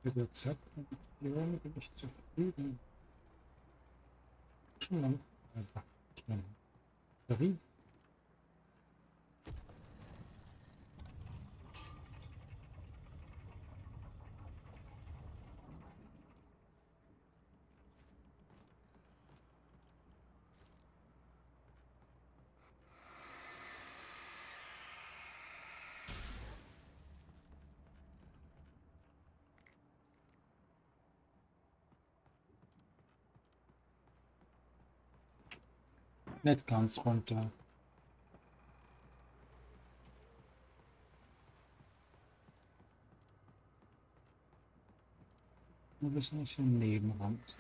Mit der Zeitproduktion bin ich zufrieden. Schon lang. Einfach schnell. Batterie. Nicht ganz runter. Nur ein bisschen was hier im Nebenrand.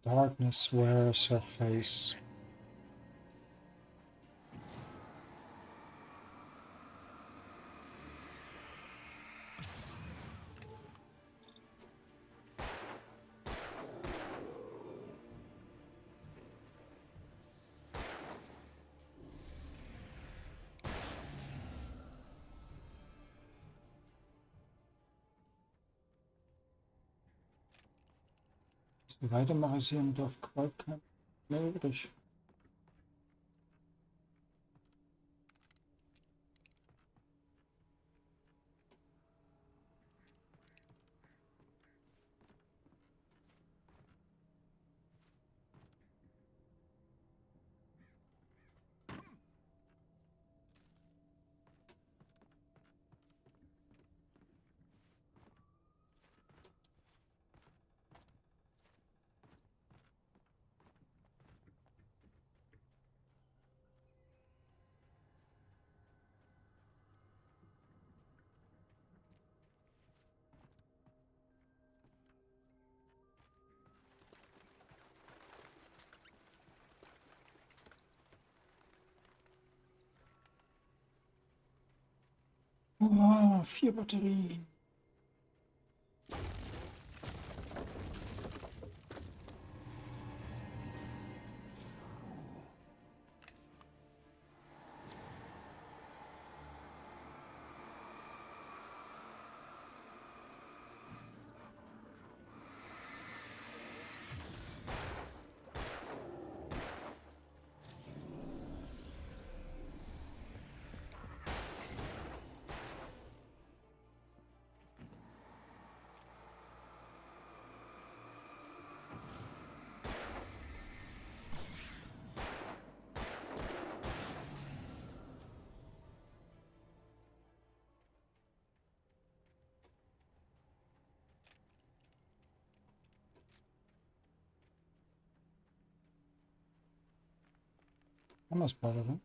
Darkness wears her face. So weitermache ich hier im Dorf Qualkamp. Mehr übrig. Oh, 4 Batterien. Anders Batterie.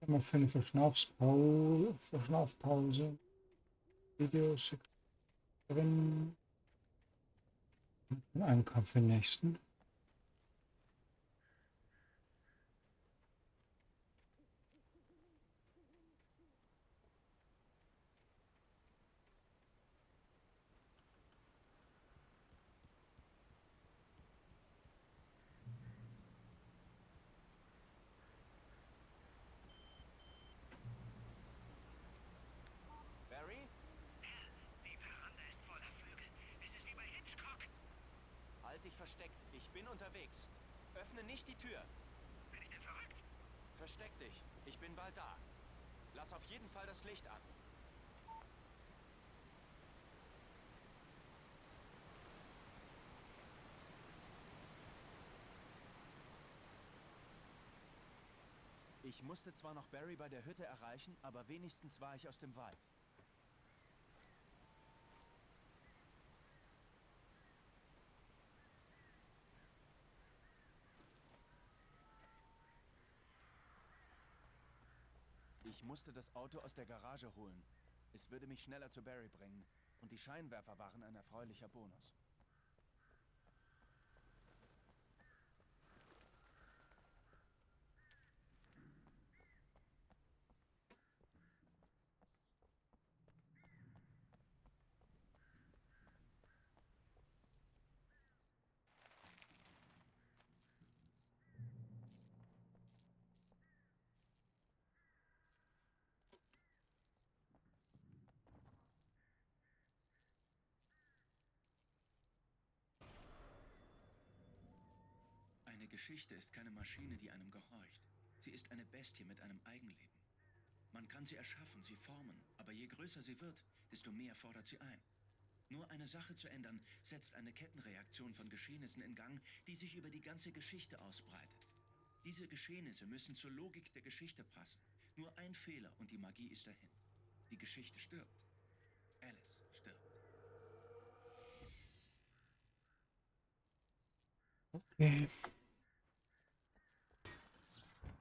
Mal für eine Verschnaufpause. Videos drin. Einen Kampf für den nächsten. Barry? Die Veranda ist voller Vögel. Es ist wie bei Hitchcock. Halt dich versteckt. Ich bin unterwegs. Öffne nicht die Tür. Bin ich denn verrückt? Versteck dich. Ich bin bald da. Lass auf jeden Fall das Licht an. Ich musste zwar noch Barry bei der Hütte erreichen, aber wenigstens war ich aus dem Wald. Ich musste das Auto aus der Garage holen. Es würde mich schneller zu Barry bringen. Und die Scheinwerfer waren ein erfreulicher Bonus. Eine Geschichte ist keine Maschine, die einem gehorcht. Sie ist eine Bestie mit einem Eigenleben. Man kann sie erschaffen, sie formen, aber je größer sie wird, desto mehr fordert sie ein. Nur eine Sache zu ändern, setzt eine Kettenreaktion von Geschehnissen in Gang, die sich über die ganze Geschichte ausbreitet. Diese Geschehnisse müssen zur Logik der Geschichte passen. Nur ein Fehler und die Magie ist dahin. Die Geschichte stirbt. Alice stirbt. Okay.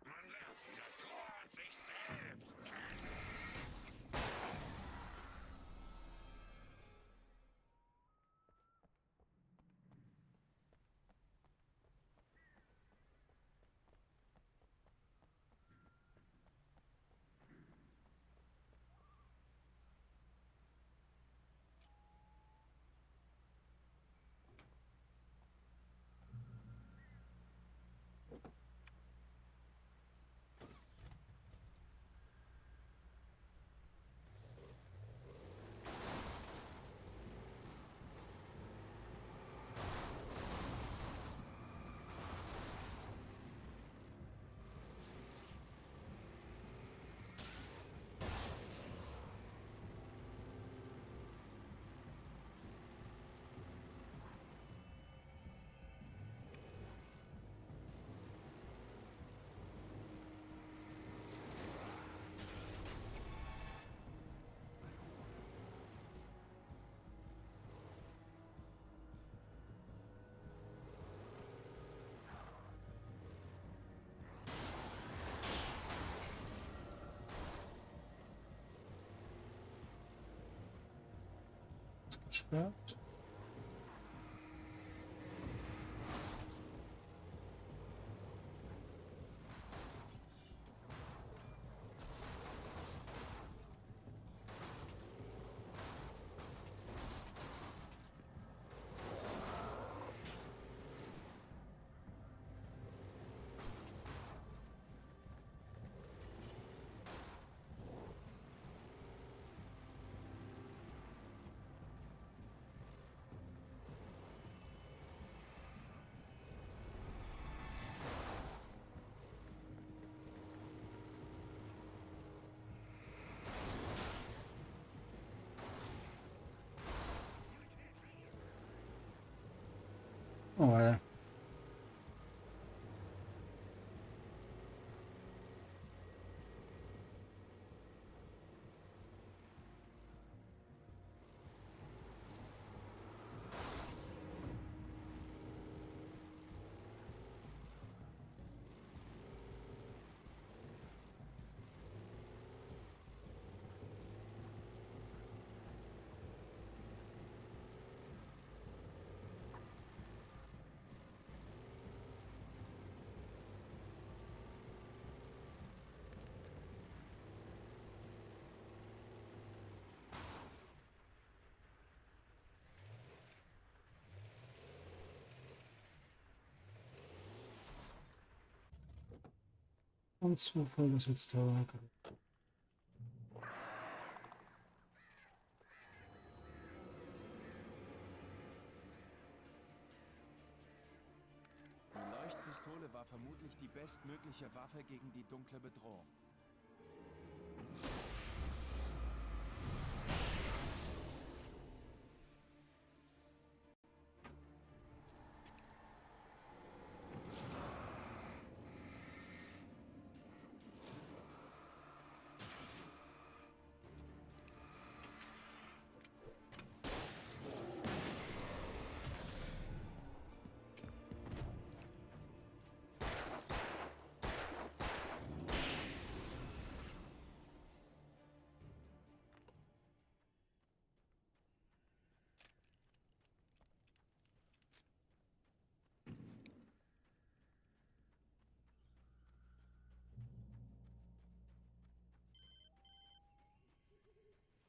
Man lernt die Natur und sich selbst kennen. Gesperrt. Oh, Alter. Und Zufall, dass jetzt da war. Die Leuchtpistole war vermutlich die bestmögliche Waffe gegen die dunkle Bedrohung.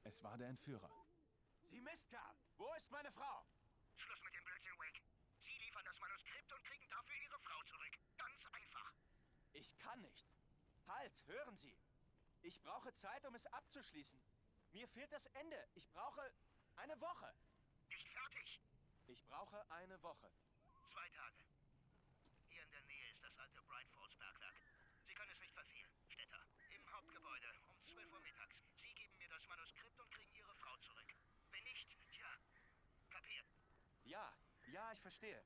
Es war der Entführer. Sie Mistkerl! Wo ist meine Frau? Schluss mit dem Blödsinn, Wake. Sie liefern das Manuskript und kriegen dafür Ihre Frau zurück. Ganz einfach. Ich kann nicht. Halt, hören Sie. Ich brauche Zeit, um es abzuschließen. Mir fehlt das Ende. Ich brauche eine Woche. Nicht fertig. Ich brauche eine Woche. 2 Tage. Hier in der Nähe ist das alte Bright Falls Bergwerk. Sie können es nicht verfehlen, Städter. Im Hauptgebäude um 12 Uhr mittags. Sie geben mir das Manuskript und kriegen Ihre Frau zurück. Wenn nicht, tja, kapiert. Ja, ja, ich verstehe.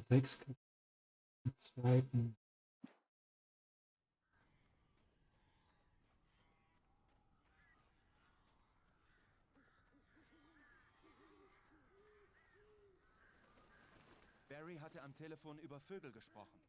Sechs im zweiten. Barry hatte am Telefon über Vögel gesprochen.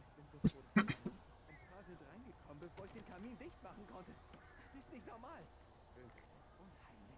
Ich bin so froh, dass ein paar sind reingekommen, bevor ich den Kamin dicht machen konnte. Das ist nicht normal. Vögel sind unheimlich.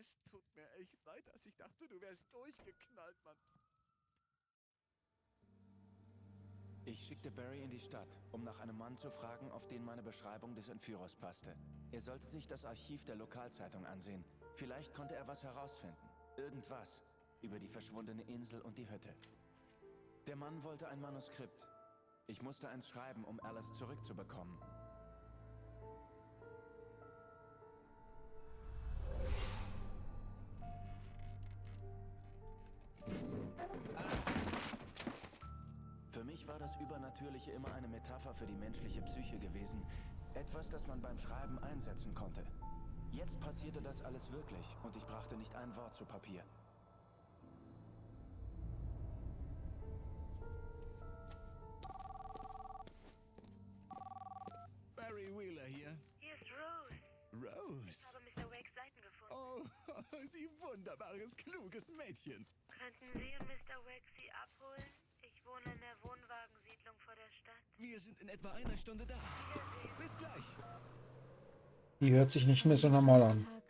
Es tut mir echt leid, dass ich dachte, du wärst durchgeknallt, Mann. Ich schickte Barry in die Stadt, um nach einem Mann zu fragen, auf den meine Beschreibung des Entführers passte. Er sollte sich das Archiv der Lokalzeitung ansehen. Vielleicht konnte er was herausfinden. Irgendwas über die verschwundene Insel und die Hütte. Der Mann wollte ein Manuskript. Ich musste eins schreiben, um Alice zurückzubekommen. Für mich war das Übernatürliche immer eine Metapher für die menschliche Psyche gewesen. Etwas, das man beim Schreiben einsetzen konnte. Jetzt passierte das alles wirklich und ich brachte nicht ein Wort zu Papier. Barry Wheeler hier. Hier ist Rose. Rose. Ich habe Mr. Wakes Seiten gefunden. Oh, Sie wunderbares, kluges Mädchen. Könnten Sie und Mr. Wake sie abholen? Ich wohne in der Wohnwagensiedlung vor der Stadt. Wir sind in etwa einer Stunde da. Bis gleich. Die hört sich nicht mehr so normal an.